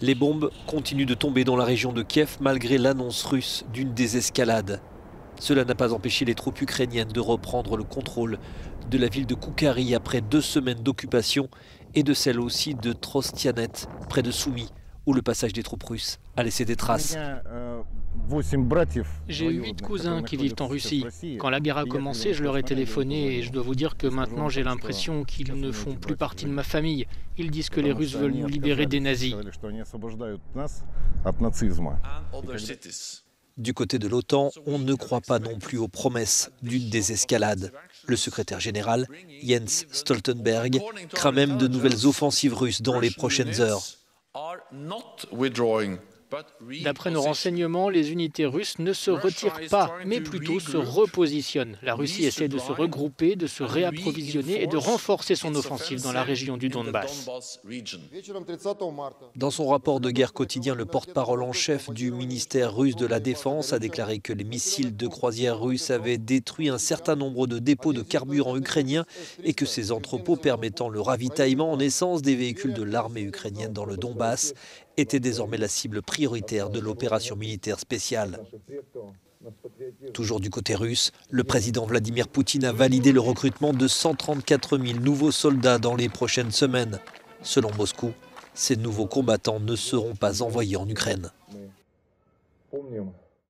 Les bombes continuent de tomber dans la région de Kiev malgré l'annonce russe d'une désescalade. Cela n'a pas empêché les troupes ukrainiennes de reprendre le contrôle de la ville de Koukari après 2 semaines d'occupation et de celle aussi de Trostianets, près de Soumy, où le passage des troupes russes a laissé des traces. J'ai 8 cousins qui vivent en Russie. Quand la guerre a commencé, je leur ai téléphoné et je dois vous dire que maintenant j'ai l'impression qu'ils ne font plus partie de ma famille. Ils disent que les Russes veulent nous libérer des nazis. Du côté de l'OTAN, on ne croit pas non plus aux promesses d'une désescalade. Le secrétaire général, Jens Stoltenberg, craint même de nouvelles offensives russes dans les prochaines heures. D'après nos renseignements, les unités russes ne se retirent pas, mais plutôt se repositionnent. La Russie essaie de se regrouper, de se réapprovisionner et de renforcer son offensive dans la région du Donbass. Dans son rapport de guerre quotidien, le porte-parole en chef du ministère russe de la Défense a déclaré que les missiles de croisière russes avaient détruit un certain nombre de dépôts de carburant ukrainiens et que ces entrepôts permettant le ravitaillement en essence des véhicules de l'armée ukrainienne dans le Donbass étaient désormais la cible prioritaire de l'opération militaire spéciale. Toujours du côté russe, le président Vladimir Poutine a validé le recrutement de 134 000 nouveaux soldats dans les prochaines semaines. Selon Moscou, ces nouveaux combattants ne seront pas envoyés en Ukraine.